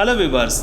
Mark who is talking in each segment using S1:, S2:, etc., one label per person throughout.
S1: Hello viewers.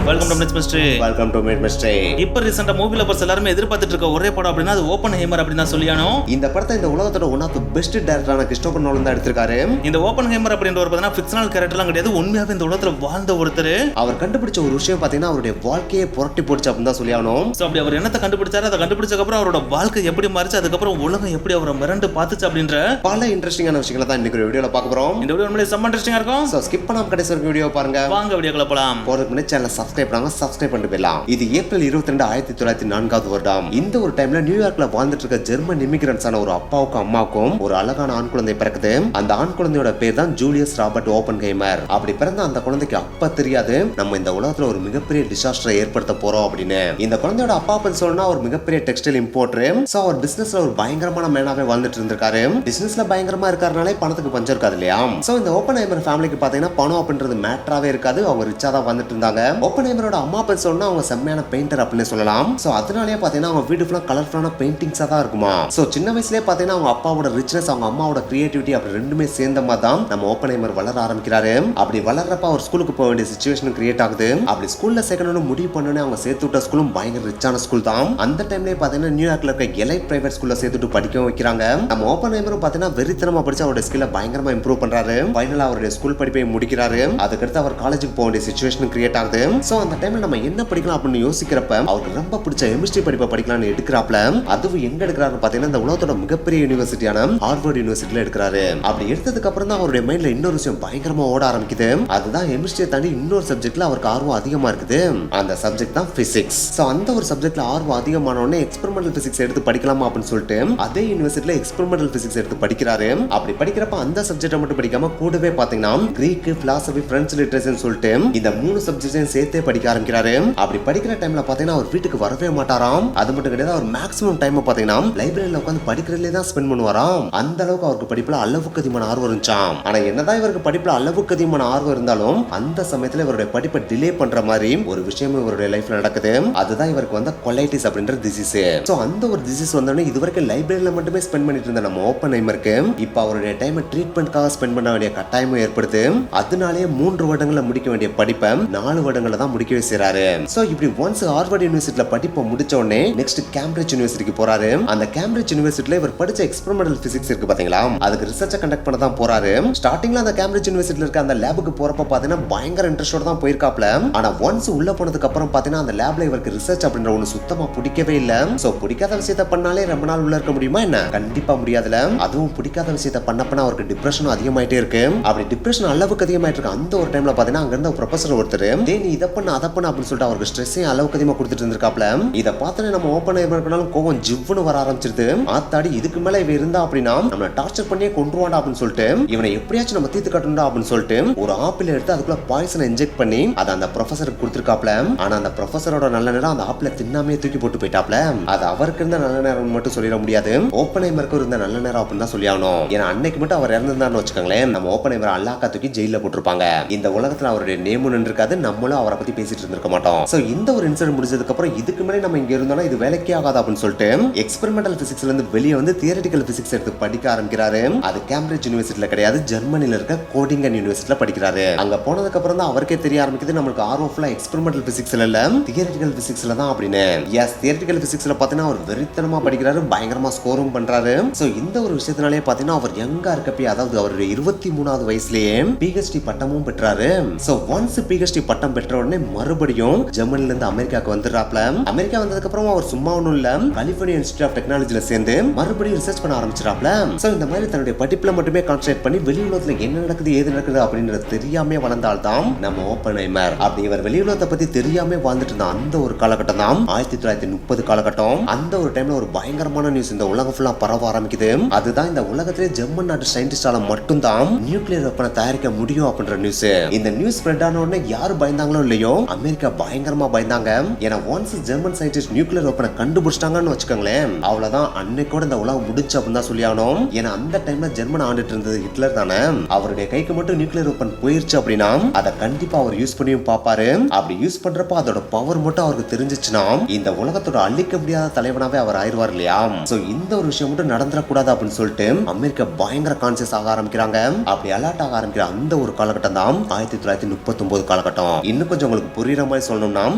S1: Welcome to mystery. இப்போ ரீசெண்டா movie lovers எல்லாரும் எதிர்பார்த்துட்டு இருக்க ஒரே படம் அப்படினா அது ஓப்பன்ஹைமர் அப்படி தான் சொல்லியானோ.
S2: இந்த படத்தை இந்த உலகத்தோட ஒன் ஆஃப் தி பெஸ்ட் டைரக்டரான கிறிஸ்டோபர் நோலன் தான் எடுத்திருக்காரு.
S1: இந்த ஓப்பன்ஹைமர் அப்படின்ற ஒரு பார்த்தா ஃபிக்ஷனல் கேரக்டர்லாம் கிடையாது, உண்மையாவே இந்த உலகத்துல வாழ்ந்த ஒருத்தர்.
S2: அவர் கண்டுபிடிச்ச ஒரு விஷயம் பாத்தீங்கன்னா அவருடைய வாழ்க்கையை புரட்டி போடுச்சு அப்படின்னு தான் சொல்லியானோ.
S1: சோ அப்படி அவர் என்னத்தை கண்டுபிடிச்சாரு, அதை கண்டுபிடிச்சதுக்கு அப்புறம் அவரோட வாழ்க்கை எப்படி மாறிச்சு, அதுக்கப்புறம் உலகம் எப்படி அவரை மிரண்டு பார்த்துச்சு அப்படின்ற
S2: பல இன்ட்ரெஸ்டிங்கான விஷயங்களை தான் இன்னைக்கு வீடியோல பார்க்க போறோம்.
S1: இந்த வீடியோ உண்மையிலேயே செம்ம இன்ட்ரெஸ்டிங்கா இருக்கும்.
S2: சோ ஸ்கிப் பண்ணாம கடைசி வரைக்கும் வீடியோ பாருங்க.
S1: வாங்க வீடியோக்குள்ள போலாம்.
S2: போறதுக்கு முன்னாடி சேனலை சப்ஸ்கிரைப் பண்ணுங்க, சப்ஸ்கிரைப் பண்ணிட்டு போயிடலாம். இது ஏப்ரல் 22, 1904 வருடம். இந்த ஒரு டைம்ல நியூயார்க்ல வாழ்ந்துட்டு இருக்க ஜெர்மன் இமிகிரன்ட்ஸான ஒரு அப்பாவுக்கும் அம்மாவுக்கும் ஒரு அழகான ஆண் குழந்தை பிறக்குது. அந்த ஆண் குழந்தையோட பேர் தான் ஜூலியஸ் ராபர்ட் ஓப்பன்ஹைமர். அப்படி பிறந்த அந்த குழந்தைக்கு அப்ப தெரியாது நம்ம இந்த உலகத்துல ஒரு மிகப்பெரிய டிசாஸ்டரை ஏற்படுத்த போறோம் அப்படின்னு. இந்த குழந்தையோட அப்பா பத்தி சொல்லணும்னா ஒரு மிகப்பெரிய டெக்ஸ்டைல் இம்போர்ட்டர். சோ அவர் பிசினஸ்ல ஒரு பயங்கரமான மேனாவே வாழ்ந்துட்டு இருந்திருக்காரு. பிசினஸ்ல பயங்கரமா இருக்காருனாலே பணத்துக்கு பஞ்சம் இருக்காது இல்லையா. சோ இந்த ஓப்பன்ஹைமர் ஃபேமிலிக்கு பாத்தீங்கன்னா பணம் அப்படின்றது மேட்டராவே இருக்காது. அவங்க ரிச்சா தான் வந்துட்டு இருந்தாங்க. ஓப்பன்ஹைமரோட அம்மா பத்தி சொன்னா அவங்க செம்மையான பெயிண்டர் அப்படின்னு சொல்லலாம். சோ அதனாலேயே பாத்தீங்கன்னா அவங்க வீடு ஃபுல்லா கலர்ஃபுல்லான பெயிண்டிங்ஸா தான் இருக்குமா. சோ சின்ன வயசுலயே பாத்தீங்கன்னா அவங்க அப்பாவோட ரிச்னஸ் அவங்க அம்மாவோட கிரியேட்டிவிட்டி அப்படி ரெண்டுமே சேர்ந்த மாதிரி தான் நம்ம ஓப்பன்ஹைமர் வளர ஆரம்பிக்கிறாரு. அப்படி வளர்றப்ப அவர் ஸ்கூலுக்கு போக வேண்டிய சிச்சுவேஷன் கிரியேட் ஆகுது. அப்படி ஸ்கூல்ல சேர்க்கணும்னு முடிவு பண்ணனே அவங்க சேர்த்து விட்ட ஸ்கூலும் பயங்கர ரிச்சான ஸ்கூல் தான். அந்த டைம்லயே பாத்தீங்கன்னா நியூயார்க்ல இருக்க எலைட் பிரைவேட் ஸ்கூல்ல சேர்த்துட்டு படிக்கவும் வைக்கிறாங்க. நம்ம ஓப்பன்ஹைமரும் பாத்தீங்கன்னா வெறித்தனமா படிச்சு அவரோட ஸ்கில்ல பயங்கரமா இம்ப்ரூவ் பண்றாரு. ஃபைனலா அவருடைய ஸ்கூல் படிப்பை முடிக்கிறாரு. அதுக்கடுத்து அவர் காலேஜுக்கு போக வேண்டிய சிச்சுவேஷன் கிரியேட் ஆகுது. சோ அந்த டைம்ல நம்ம என்ன படிக்கலாம் அப்படின்னு யோசிக்கிறப்ப அவருக்கு ரொம்ப பிடிச்ச கெமிஸ்ட்ரி படிப்பை படிக்கலாம்னு எடுக்கிறாப்ல. அதுவும் எங்க எடுக்கிறாரு பாத்தீங்கன்னா இந்த உலகத்தோட மிகப்பெரிய யூனிவர்சிட்டியான ஹார்வர்ட் யூனிவர்சிட்டியில எடுக்கிறாரு. அப்படி எடுத்ததுக்கு அப்புறம் தான் அவருடைய மைண்ட்ல இன்னொரு விஷயம் பயங்கரமா ஓட ஆரம்பிக்குது. அதுதான் கெமிஸ்ட்ரியை தாண்டி இன்னொரு சப்ஜெக்ட்ல அவருக்கு ஆர்வம் அதிகமா இருக்குது. அந்த சப்ஜெக்ட் தான் பிசிக்ஸ். சோ அந்த ஒரு சப்ஜெக்ட்ல ஆர்வம் அதிகமான உடனே எக்ஸ்பெரிமெண்டல் பிசிக்ஸ் எடுத்து படிக்கலாமா அப்படின்னு சொல்லிட்டு அதே யூனிவர்சிட்டியில எக்ஸ்பெரிமெண்டல் பிசிக்ஸ் எடுத்து படிக்கிறாரு. அப்படி படிக்கிறப்ப அந்த சப்ஜெக்ட்டை மட்டும் படிக்காம கூடவே பாத்தீங்கன்னா கிரீக், பிலாசபி, பிரெஞ்சு லிட்டரேச்சர்னு சொல்லிட்டு இந்த மூணு சப்ஜெக்ட்ஸையும் சேர்த்தே படிக்க ஆரம்பிக்கிறாரு. அப்படி படிக்கிற டைம்ல பாத்தீங்கன்னா அவர் வீட்டுக்கு வரவே மாட்டாராம். அது மட்டும் கிடையாது, அவர் மேக்ஸிமம் டைம் பாத்தீங்கன்னா லைப்ரரியில உட்கார்ந்து படிக்கிறதுலே தான் ஸ்பெண்ட் பண்ணுவாராம். அந்த அளவுக்கு அவருக்கு படிப்புல அளவுக்கு அதிகமான ஆர்வம் இருந்துச்சாம். ஆனா என்னதான் இவருக்கு படிப்புல அளவுக்கு அதிகமான ஆர்வம் இருந்தாலும் அந்த சமயத்துல இவருடைய படிப்பை டிலே பண்ற மாதிரி ஒரு விஷயம் இவருடைய லைஃப்ல நடக்குது. அதுதான் இவருக்கு வந்த கொலைட்டிஸ் அப்படின்ற டிசீஸ். சோ அந்த ஒரு டிசீஸ் வந்தோடனே இதுவரைக்கும் லைப்ரரியில மட்டுமே ஸ்பெண்ட் பண்ணிட்டு இருந்த நம்ம ஓப்பன்ஹைமருக்கு இப்ப அவருடைய டைம் ட்ரீட்மெண்ட்காக ஸ்பெண்ட் பண்ண வேண்டிய கட்டாயமும் ஏற்படுது. அதனாலேயே 3 வருடங்கள்ல முடிக்க வேண்டிய படிப்பை 4 வருடங்கள்ல தான் முடிக்கவே செய்றாரு. சோ இப்படி ஒன்ஸ் ஹார்வர்ட் யூனிவர்சிட்டியில படிப்பை முடிச்ச உடனே நெக்ஸ்ட் கேம்பிரிட்ஜ் யூனிவர்சிட்டிக்கு போறாரு. அந்த கேம்பிரிட்ஜ் யூனிவர்சிட்டியில இவர் படிச்ச எக்ஸ்பெரிமெண்டல் பிசிக்ஸ் இருக்கு பாத்தீங்களா, அதுக்கு ரிசர்ச்சை கண்டக்ட் பண்ண தான் போறாரு. ஸ்டார்டிங்ல அந்த கேம்பிரிட்ஜ் யூனிவர்சிட்டியில இருக்க அந்த லேபுக்கு போறப்ப பாத்தீங்கன்னா பயங்கர இன்ட்ரெஸ்டோட தான் போயிருக்காப்ல. ஆனா ஒன்ஸ் உள்ள போனதுக்கு அப்புறம் பாத்தீங்கன்னா அந்த லேப்ல இவருக்கு ரிசர்ச் அப்படின்ற ஒண்ணு சுத்தமா பிடிக்கவே இல்ல. சோ பிடிக்காத விஷயத்தை பண்ணாலே ரொம்ப நாள் உள்ள இருக்க முடியுமா என்ன? கண்டிப்பா முடியாதுல. அதுவும் பிடிக்காத விஷயத்தை பண்ணப்ப அவருக்கு டிப்ரெஷன் அதிகமாயிட்டே இருக்கு. அப்படி டிப்ரெஷன் அளவுக்கு அதிகமாயிட்டு இருக்கு. அந்த ஒரு டைம்ல பாத்தீங்கன்னா அங்க இருந்த ப்ரொஃபசர் ஒருத்தர் நீ இதை பண்ண அதை பண்ண அப்படின்னு சொல்லிட்டு அவருக்கு ஸ்ட்ரெஸ் அளவுக்கு அதிகமா கொடுத்துட்டு இருந்திருக்காப்ல. இதை பார்த்தோன்னே நம்ம ஓப்பன்ஹைமர்னாலும் கோவம் ஜிவ்வுன்னு வர ஆரம்பிச்சிருது. ஆத்தாடி இதுக்கு மேல இவ இருந்தா அப்படின்னா நம்மள டார்ச்சர் பண்ணியே கொன்றுவாண்டா அப்படின்னு சொல்லிட்டு இவனை எப்படியாச்சும் நம்ம தீர்த்து கட்டணும்டா அப்படின்னு சொல்லிட்டு ஒரு ஆப்பிள் எடுத்து அதுக்குள்ள பாய்சனை இன்ஜெக்ட் பண்ணி அதை அந்த ப்ரொஃபசருக்கு கொடுத்துருக்காப்ல. ஆனா அந்த ப்ரொஃபசரோட நல்ல நேரம் அந்த ஆப்பிள தின்னாமே தூக்கி போட்டு போயிட்டாப்ல. அது அவருக்கு இருந்த நல்ல நேரம் மட்டும் சொல்லிட முடியாது, ஓப்பன்ஹைமருக்கு இருந்த நல்ல நேரம் அப்படின்னு தான் சொல்லி ஆகணும். ஏன்னா அன்னைக்கு மட்டும் அவர் இறந்திருந்தான்னு வச்சுக்கோங்களேன், நம்ம ஓப்பன்ஹைமர் அல்லாக்கா தூக்கி ஜெயில போட்டிருப்பாங்க. இந்த உலகத்துல அவருடைய நேமும் இருக்காது, நம்மளும் அவரை பத்தி பேசிட்டு இருந்திருக்க மாட்டோம். சோ இந்த ஒரு இன்சிடென்ட் முடிஞ்சதுக்கு அப்புறம் இதுக்கு மேலே நம்ம இங்க இருந்தோம்னா இது வேலைக்கே ஆகாது அப்படின்னு சொல்லிட்டு எக்ஸ்பெரிமெண்டல் பிசிக்ஸ்ல இருந்து வெளியே வந்து தியரிட்டிக்கல் பிசிக்ஸ் எடுத்து படிக்க ஆரம்பிக்கிறாரு. அது கேம்பிரிட்ஜ் யூனிவர்சிட்டியில கிடையாது, ஜெர்மனில இருக்க கோடிங்கன் யூனிவர்சிட்டியில படிக்கிறாரு. அங்க போனதுக்கு அப்புறம் தான் அவருக்கே தெரிய ஆரம்பிக்குது நம்மளுக்கு ஆர்வம் ஃபுல்லா எக்ஸ்பெரிமெண்டல் பிசிக்ஸ்ல இல்ல தியரிட்டிக்கல் பிசிக்ஸ்ல தான் அப்படின்னு. எஸ், தியரிட்டிக்கல் பிசிக்ஸ்ல பாத்தீங்கன்னா அவர் வெறித்தனமா படிக்கிறாரு, பயங்கரமா ஸ்கோரும் பண்றாரு. சோ இந்த ஒரு விஷயத்தினாலே பாத்தீங்கன்னா அவர் யங்கா இருக்கப்பே, அதாவது அவருடைய 23வது வயசுலயே பிஹெச்டி பட்டமும் பெற்றாரு. சோ ஒன்ஸ் பிஹெச்டி பட்டம் பெற்ற உடனே மறுபடியும் ஜெர்மனில இருந்து அமெரிக்காக்கு வந்துடுறாப்ல. அமெரிக்கா வந்ததுக்கு அப்புறம் அவர் சும்மா ஒண்ணும் இல்ல, கலிபோர்னியா இன்ஸ்டிடியூட் ஆஃப் டெக்னாலஜில சேர்ந்து மறுபடியும் ரிசர்ச் பண்ண ஆரம்பிச்சிராப்ல. சோ இந்த மாதிரி தன்னுடைய படிப்புல மட்டுமே கான்சென்ட்ரேட் பண்ணி வெளி உலகத்துல என்ன நடக்குது ஏது நடக்குது அப்படின்றது தெரியாம வளர்ந்தால்தான் நம்ம ஓப்பன்ஹைமர். அப்படி இவர் வெளி உலகத்தை பத்தி தெரியாம வாழ்ந்துட்டு இருந்த அந்த ஒரு காலகட்டம் தான் 1930 காலகட்டம். அந்த ஒரு டைம்ல ஒரு பயங்கரமான நியூஸ் இந்த உலகம் ஃபுல்லா பரவ ஆரம்பிக்குது. அதுதான் இந்த உலகத்திலே ஜெர்மன் நாட்டு சயின்டிஸ்டால மட்டும்தான் நியூக்ளியர் வெப்பனை தயாரிக்க முடியும் அப்படின்ற நியூஸ். இந்த நியூஸ் ஸ்ப்ரெட் ஆன உடனே யாரு பயந்தாங்களோ இல்லையோ அமெரிக்கா பயங்கரமா பயந்தாங்க. ஏன்னா ஒன்ஸ் ஜெர்மன் சயின்டிஸ்ட் நியூக்ளியர் வெப்பனை கண்டுபிடிச்சிட்டாங்கன்னு வச்சுக்கோங்களேன், அவ்வளவுதான் அன்னைக்கோட இந்த உலகம் முடிச்சு அப்படின்னு தான் சொல்லி ஆகணும். ஏன்னா அந்த டைம்ல ஜெர்மன் ஆண்டுட்டு இருந்தது ஹிட்லர் தானே. அவருடைய கைக்கு மட்டும் நியூக்ளியர் வெப்பன் போயிருச்சு அப்படின்னா அதை கண்டிப்பா அவர் யூஸ் பண்ணியும் பாப்பாரு. அப்படி யூஸ் பண்றப்ப அதோட பவர் மட்டும் அவருக்கு தெரிஞ்சிச்சுன்னா இந்த உலகத்தோட அழிக்க முடியாத தலைவனாவே அவர் ஆயிடுவார் இல்லையா. சோ இந்த ஒரு விஷயம் மட்டும் நடந்துடக்கூடாது அப்படின்னு சொல்லிட்டு அமெரிக்கா பயங்கர கான்சியஸ் ஆக ஆரம்பிக்கிறாங்க. அப்படி அலர்ட் ஆக ஆரம்பிக்கிற அந்த ஒரு காலகட்டம் தான் 1939 காலகட்டம். இன்னும் கொஞ்சம் உங்களுக்கு புரியுற மாதிரி சொல்லணும்னா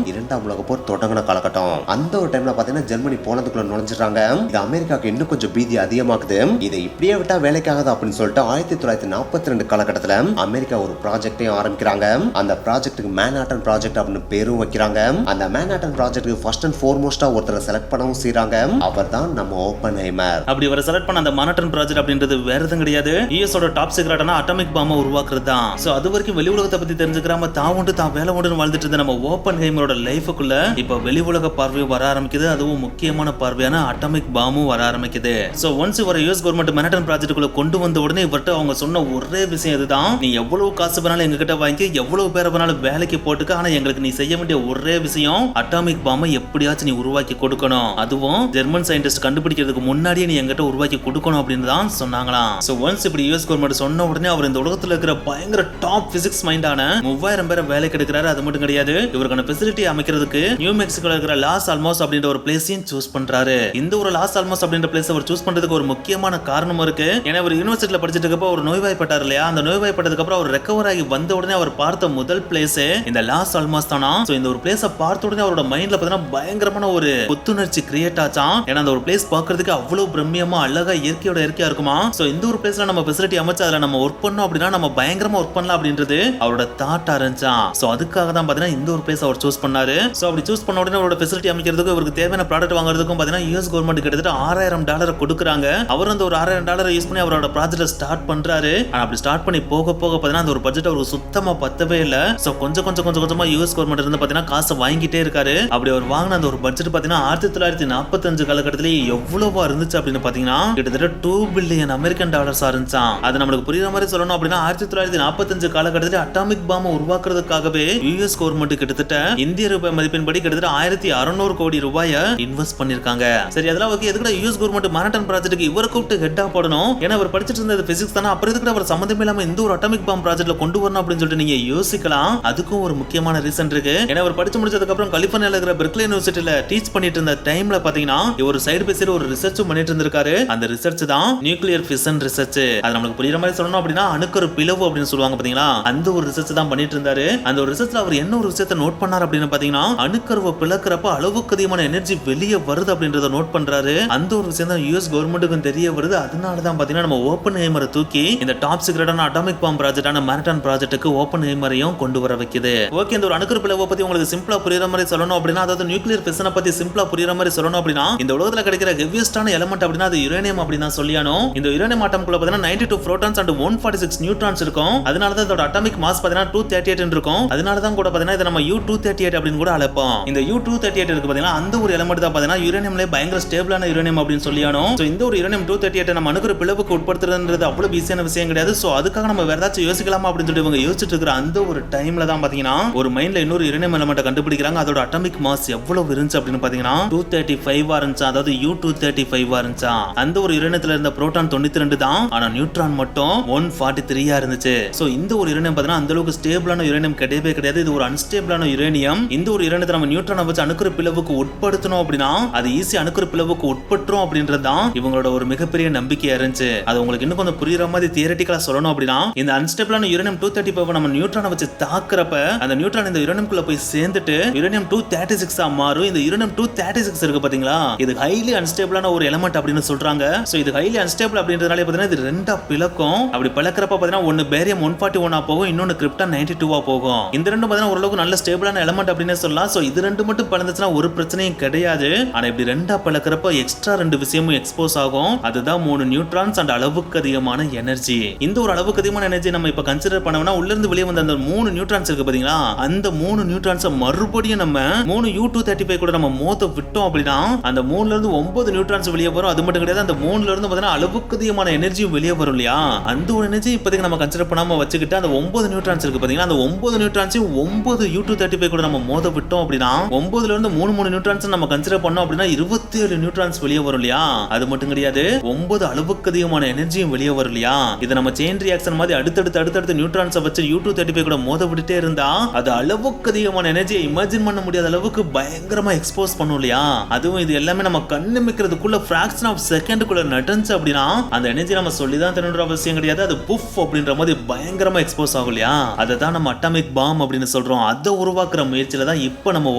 S2: இரண்டாம் உலக போர் தொடங்கின காலகட்டம். அந்த ஒரு டைம்ல பாத்தீங்கன்னா ஜெர்மனி போலந்துக்குள்ள நுழைஞ்சிடறாங்க. இது அமெரிக்காவுக்கு இன்னும் கொஞ்சம் பீதி அதிகமாக்குது. இதை இப்படியே விட்டா வேலைக்காகாது அப்படின்னு சொல்லிட்டு 1942 காலகட்டத்துல அமெரிக்கா ஒரு ப்ராஜெக்டையும் ஆரம்பிக்கிறாங்க. அந்த ப்ராஜெக்ட்டுக்கு மேன்ஹாட்டன் ப்ராஜெக்ட் அப்படின்னு பேரும் வைக்கிறாங்க. அந்த மேன்ஹாட்டன் ப்ராஜெக்ட்டுக்கு ஃபர்ஸ்ட் அண்ட் ஃபோர்மோஸ்டா ஒருத்தரை செலக்ட் பண்ணவும் செய்றாங்க. அவர் தான் நம்ம ஓப்பன்ஹைமர்.
S1: அப்படி வர செலக்ட் பண்ண அந்த மேன்ஹாட்டன் ப்ராஜெக்ட் அப்படின்றது வேற எதுவும் கிடையாது, யூஎஸோட டாப் சீக்ரெட்டான அட்டாமிக் பாம்பை உருவாக்குறது தான். சோ அது வரைக்கும் வெளி உலகத்தை பத்தி தெரிஞ்சுக்கிறாம தான் உண்டு தான் வேலை உண்டுன்னு வாழ்ந்துட்டு இருந்த நம்ம ஓப்பன்ஹைமரோட லைஃபுக்குள்ள இப்ப வெளி உலக பார்வையும் வர ஆரம்பிக்குது. அதுவும் முக்கியமான பார்வையான அட்டாமிக் பாம்பும் வர ஆரம்பிக்குது. சோ ஒன்ஸ் இவரை யூஎஸ் கவர்மெண்ட் மேன்ஹாட்டன் ப்ராஜெக்ட்டுக்குள்ள கொண்டு வந்த உடனே இவர்கிட்ட அவங்க சொன்ன ஒரே விஷயம் இதுதான், நீ எவ்வளவு காசு வேணாலும் எங்க கிட்ட வாங்கி எவ்வளவு பேரை வேணாலும் வேலைக்கு போட்டுக்க, ஆனா எங்களுக்கு நீ செய்ய வேண்டிய ஒரே விஷயம் அட்டாமிக் பாம்பை எப்படியாச்சும் நீ உருவாக்கி கொடுக்கணும், அதுவும் ஜெர்மன் சயின்டிஸ்ட் கண்டுபிடிக்கிறதுக்கு முன்னாடியே நீ எங்கிட்ட உருவாக்கி கொடுக்கணும் அப்படின்னு தான் சொன்னாங்களாம். சோ ஒன்ஸ் இப்படி யூஎஸ் கவர்மெண்ட் சொன்ன உடனே அவர் இந்த உலகத்துல இருக்கிற பயங்கர டாப் பிசிக்ஸ் மைண்டான 3000 பேரை வேலைக்கு எடுக்கிறாரு. அது மட்டும் கிடையாது, இவருக்கான ஃபெசிலிட்டி அமைக்கிறதுக்கு நியூ மெக்சிகோல இருக்கிற லாஸ் ஆல்மோஸ் அப்படின்ற ஒரு பிளேஸையும் சூஸ் பண்றாரு. இந்த ஒரு லாஸ் ஆல்மோஸ் அப்படின்ற பிளேஸ் அவர் சூஸ் பண்றதுக்கு ஒரு முக்கியமான காரணம் இருக்கு. ஏன்னா அவர் யூனிவர்சிட்டியில படிச்சிட்டு இருக்கப்போ ஒரு நோய்வாய்ப்பட்டார் இல்லையா, அந்த நோய்வாய்ப்பட்டதுக்கு அப்புறம் அவர் ரெக்கவர் ஆகி வந்த உடனே அவர் பார்த்த முதல் பிளேஸ் இந்த லாஸ் ஆல்மோஸ் தானா. சோ இந்த ஒரு பிளேஸை பார்த்த உடனே அவரோட மைண்ட்ல பார்த்தீங்கன்னா பயங்கரமான ஒரு புத்துணர்ச்சி கிரியேட் ஆச்சாம். ஏன்னா அந்த ஒரு பிளேஸ் பார்க்கிறதுக்கு அவ்வளவு பிரம்மியமா அழகா இயற்கையோட இயற்கையா இருக்குமா. சோ இந்த ஒரு பிளேஸ்ல நம்ம ஃபெசிலிட்டி அமைச்சு அதுல நம்ம ஒர்க் பண்ணோம் அப்படின்னா நம்ம பயங்கரமா ஒர்க் பண்ணலாம் அப்படின்றது அவரோட தாட்டா இருந்துச்சாம். சோ அதுக்காக தான் பாத்தீங்கன்னா இந்த ஒரு பிளேஸ் அவர் சூஸ் பண்ணாரு. சோ அப்படி சூஸ் பண்ண உடனே அவரோட ஃபெசிலிட்டி அமைக்கிறதுக்கு இவருக்கு தேவையான ப்ராடக்ட் வாங்குறதுக்கும் பாத்தீங்கன்னா யூஎஸ் கவர்மெண்ட் கிட்டத்தட்ட $6000 கொடுக்குறாங்க. அவர் அந்த ஒரு $6000 யூஸ் பண்ணி அவரோட ப்ராஜெக்ட் ஸ்டார்ட் பண்றாரு. ஆனா அப்படி ஸ்டார்ட் பண்ணி போக போக பாத்தீங்கன்னா அந்த ஒரு பட்ஜெட் அவருக்கு சுத்தமா பத்தவே இல்ல. சோ கொஞ்சமா யூஎஸ் கவர்மெண்ட் இருந்து பாத்தீங்கன்னா காசை வாங்கிட்டே இருக்காரு. அப்படி அவர் வாங்கின அந்த ஒரு பட்ஜெட் பாத்தீங்கன்னா 1945 காலகட்டத்திலே எவ்வளவா இருந்துச்சு அப்படின்னு பாத்தீங்கன்னா கிட்டத்தட்ட $2 பில்லியன் அமெரிக்கன் டாலர்ஸா இருந்துச்சாம். அது நம்மளுக்கு புரியுற மாதிரி சொல்லணும் அப்படின்னா 1945 காலகட்டத்தில் அட்டாமிக் பாம்பை உருவாக்குறதுக்காகவே யூஎஸ் கவர்மெண்ட் கிட்டத்தட்ட இந்திய ரூபாய் மதிப்பின்படி கிட்டத்தட்ட 1600 கோடி ரூபாயை இன்வெஸ்ட் பண்ணிருக்காங்க. சரி அதெல்லாம் ஓகே, எதுக்கு யூஎஸ் கவர்மெண்ட் மேன்ஹாட்டன் ப்ராஜெக்ட்டுக்கு இவரை கூப்பிட்டு ஹெட்டா போடணும்? ஏன்னா அவர் படிச்சிட்டு இருந்தது பிசிக்ஸ் தானே, அப்புறம் எதுக்கு அவர் சம்பந்தமே இல்லாம இந்த ஒரு அட்டாமிக் பாம்பு ப்ராஜெக்ட்ல கொண்டு வரணும் அப்படின்னு சொல்லிட்டு நீங்க யோசிக்கலாம். அதுக்கும் ஒரு முக்கியமான ரீசன் இருக்கு. ஏன்னா அவர் படிச்சு முடிச்சதுக்கு அப்புறம் கலிபோர்னியால இருக்கிற பெர்க்லி யூனிவர்சிட்டியில டீச் பண்ணிட்டு இருந்த டைம்ல பாத்தீங்கன்னா இவர் சைடு பை சைடு ஒரு ரிசர்ச்சும் பண்ணிட்டு இருந்திருக்காரு. அந்த ரிசர்ச் தான் நியூக்ளியர் ஃபிஷன் ரிசர்ச். அது நமக்கு புரியுற மாதிரி சொல்லணும் அப்படின்னா அணுக்கரு பிளவு அப்படின்னு சொல்லுவாங்க பாத்தீங்களா, அந்த ஒரு ரிசர்ச் தான் பண்ணிட்டு இருந்தாரு. அந்த ஒரு ரிசர்ச்ல அவர் என்ன ஒரு விஷயத்தை நோட் பண்ணார் அப்படின்னு பாத்தீங்கன்னா அணுக்கருவை பிளக்கிறப்ப அளவுக்கு அதிகமான எனர்ஜி வெளியே வருது அப்படின்றத நோட் பண்றாரு. அந்த ஒரு விஷயம் தான் யூஎஸ் கவர்மெண்ட்டுக்கு தெரிய வருது. அதனால தான் பாத்தீங்கன்னா நம்ம ஓப்பன்ஹைமரை தூக்கி இந்த டாப் சீக்ரெட்டான அட்டாமிக் பாம்பு ப்ராஜெக்டான மேன்ஹாட்டன் ப்ராஜெக்ட்டுக்கு ஓப்பன்ஹைமரையும் கொண்டு வர வைக்குது. ஓகே, இந்த ஒரு அணுக்கரு பிளவை பத்தி உங்களுக்கு சிம்பிளா புரியுற மாதிரி சொல்லணும் அப்படின்னா, அதாவது நியூக்ளியர் ஃபிஷனை பத்தி சிம்பிளா புரியுற மாதிரி சொல்லணும் அப்படின்னா, இந்த உலகத்துல கிடைக்கிற ஹெவியஸ்டான எலிமெண்ட் அப்படின்னா அது யுரேனியம் அப்படின்னு சொல்லியானோ. இந்த யுரேனியம் ஆட்டம்குள்ள பாத்தீங்கன்னா 92 புரோட்டான்ஸ் and 146 நியூட்ரான்ஸ் இருக்கும். அதனால தான் இதோட அட்டாமிக் மாஸ் பாத்தீங்கன்னா 238 இருக்கும். அதனால தான் கூட பாத்தீங்கன்னா இத நம்ம U-238 அப்படின்னு கூட அழைப்போம். இந்த U-238 இருக்கு பாத்தீங்கன்னா அந்த ஒரு எலிமெண்ட் தான் பாத்தீங்கன்னா யுரேனியம்ல பயங்கர ஸ்டேபிளான யுரேனியம் அப்படின்னு சொல்லியானோ. சோ இந்த ஒரு யுரேனியம் 238 நம்ம அணுக்கரு பிளவுக்கு உட்படுத்துறதுன்றது அவ்வளவு ஈஸியான விஷயம் கிடையாது. சோ அதுக்காக நம்ம வேற ஏதாச்சும் யோசிக்கலாமா அப்படின்னு சொல்லி இவங்க யோசிச்சுட்டு இருக்கிற அந்த ஒரு டைம்ல தான் பாத்தீங்கன்னா ஒரு மைண்ட்ல இன்னொரு யுரேனியம் எலிமெண்ட் கண்டுபிடிக்கிறாங்க. அதோட அட்டாமிக் மாஸ் எவ்வளவு இருந்துச்சு அப்படின்னு பாத்தீங்கன்னா 235 இருந்துச்சு. அதாவது U-235 இருந்துச்சு. அந்த ஒரு யுரேனியத்துல இருந்த புரோட்டான் 92 தான், ஆனா நியூட்ரான் மட்டும் 143 இருந்துச்சு. சோ இந்த ஒரு யுரேனியம் பாத்தீங்கன்னா அந்த அளவுக்கு ஸ்டேபிளான யுரேனியம் கிடையவே கிடையாது. இது ஒரு அன்ஸ்டேபிளான யுரேனியம். இந்த ஒரு யுரேனியத்தை நம்ம நியூட்ரானை வச்சு அணுக்கரு பிளவுக்கு உட்படுத்தணும் அப்படின்னா அது ஈஸி அணுக்கரு பிளவுக்கு உட்பட்டுரும் அப்படின்றதுதான் இவங்களோட ஒரு மிகப்பெரிய நம்பிக்கையா இருந்துச்சு. அது உங்களுக்கு இன்னும் கொஞ்சம் புரியுற மாதிரி தியரிட்டிக்கலா சொல்லணும் அப்படின்னா இந்த அன்ஸ்டேபிளான யுரேனியம் 235 நம்ம நியூட்ரானை வச்சு தாக்குறப்ப அந்த நியூட்ரான் இந்த யுரேனியம்குள்ள போய் சேர்ந்துட்டு யுரேனியம் 236 ஆ மாறும். இந்த யுரேனியம் 236 இருக்கு பாத்தீங்களா, இது ஹைலி அன்ஸ்டேபிளான ஒரு எலிமெண்ட் அப்படின்னு சொல்றாங்க. சோ இது ஹைலி அன்ஸ்டேபிள் அப்படின்றதுனால பாத்தீங்கன்னா இது ரெண்டா பிளக்கும். அப்படி பிளக்கறப்ப பாத்தீங்கன்னா ஒன்னு பேரியம் 141 போகும், இன்னொன்னு கிரிப்டான் 92 போகும். இந்த ரெண்டும் பாத்தீங்கன்னா ஓரளவுக்கு நல்ல ஸ்டேபிளான எலிமெண்ட் அப்படினே சொல்லலாம். சோ இது ரெண்டு மட்டும் பிளந்துச்சுனா ஒரு பிரச்சனையும் கிடையாது. ஆனா இப்படி ரெண்டா பிளக்கறப்ப எக்ஸ்ட்ரா ரெண்டு விஷயமும் எக்ஸ்போஸ் ஆகும். அதுதான் 3 நியூட்ரான்ஸ் and அளவுக்கு அதிகமான எனர்ஜி. இந்த ஒரு அளவுக்கு அதிகமான எனர்ஜி நம்ம இப்ப கன்சிடர் பண்ணோம்னா உள்ள இருந்து வெளியே வந்த அந்த 3 நியூட்ரான்ஸ் இருக்கு பாத்தீங்களா, அந்த 3 நியூட்ரான்ஸை மறுபடியும் நம்ம 3 U-235 கூட நம்ம மோத விட்டோம் அப்படின்னா அந்த 3ல இருந்து 9 நியூட்ரான்ஸ் வெளியே வரும். அது மட்டும் கிடையாது, அந்த 3ல இருந்து பாத்தீங்கன்னா அளவுக்கு அதிகமான எனர்ஜியும் வெளியே வரும் இல்லையா. அந்த ஒரு எனர்ஜி இப்போதைக்கு நம்ம கன்சிடர் பண்ணாம வச்சுக்கிட்டு அந்த 9 நியூட்ரான்ஸ் இருக்கு பாத்தீங்கன்னா, அந்த 9 நியூட்ரான்ஸையும் 9 U-235 கூட நம்ம மோத விட்டோம் அப்படின்னா 9ல இருந்து 3 நியூட்ரான்ஸ் நம்ம கன்சிடர் பண்ணோம் அப்படின்னா 27 நியூட்ரான்ஸ் வெளியே வரும் இல்லையா. அது மட்டும் கிடையாது, 9 அளவுக்கு அதிகமான எனர்ஜியும் வெளியே வரும் இல்லையா. இதை நம்ம செயின் ரியாக்ஷன் மாதிரி அடுத்தடுத்து நியூட்ரான்ஸை வச்சு U-235 கூட மோத விட்டுட்டே இருந்தா அது அளவுக்கு அதிகமான எனர்ஜியை இமேஜின் பண்ண முடியாத அளவுக்கு பயங்கரமா எக்ஸ்போஸ் பண்ணும் இல்லையா. அதுவும் இது எல்லாமே நம்ம கண்ணு மிக்கிறதுக்குள்ள ஃபிராக்ஷன் ஆஃப் செகண்டுக்குள்ள நடந்துச்சு அப்படின்னா அந்த எனர்ஜி நம்ம சொல்லிதான் தெரியணுன்ற அவசியம் கிடையாது. அது புஃப் அப்படின்ற மாதிரி பயங்கரமா எக்ஸ்போஸ் ஆகும் இல்லையா. அதை தான் நம்ம அட்டாமிக் பாம் அப்படின்னு சொல்றோம் அதை உருவாக்குற முயற்சியில தான் இப்போ நம்ம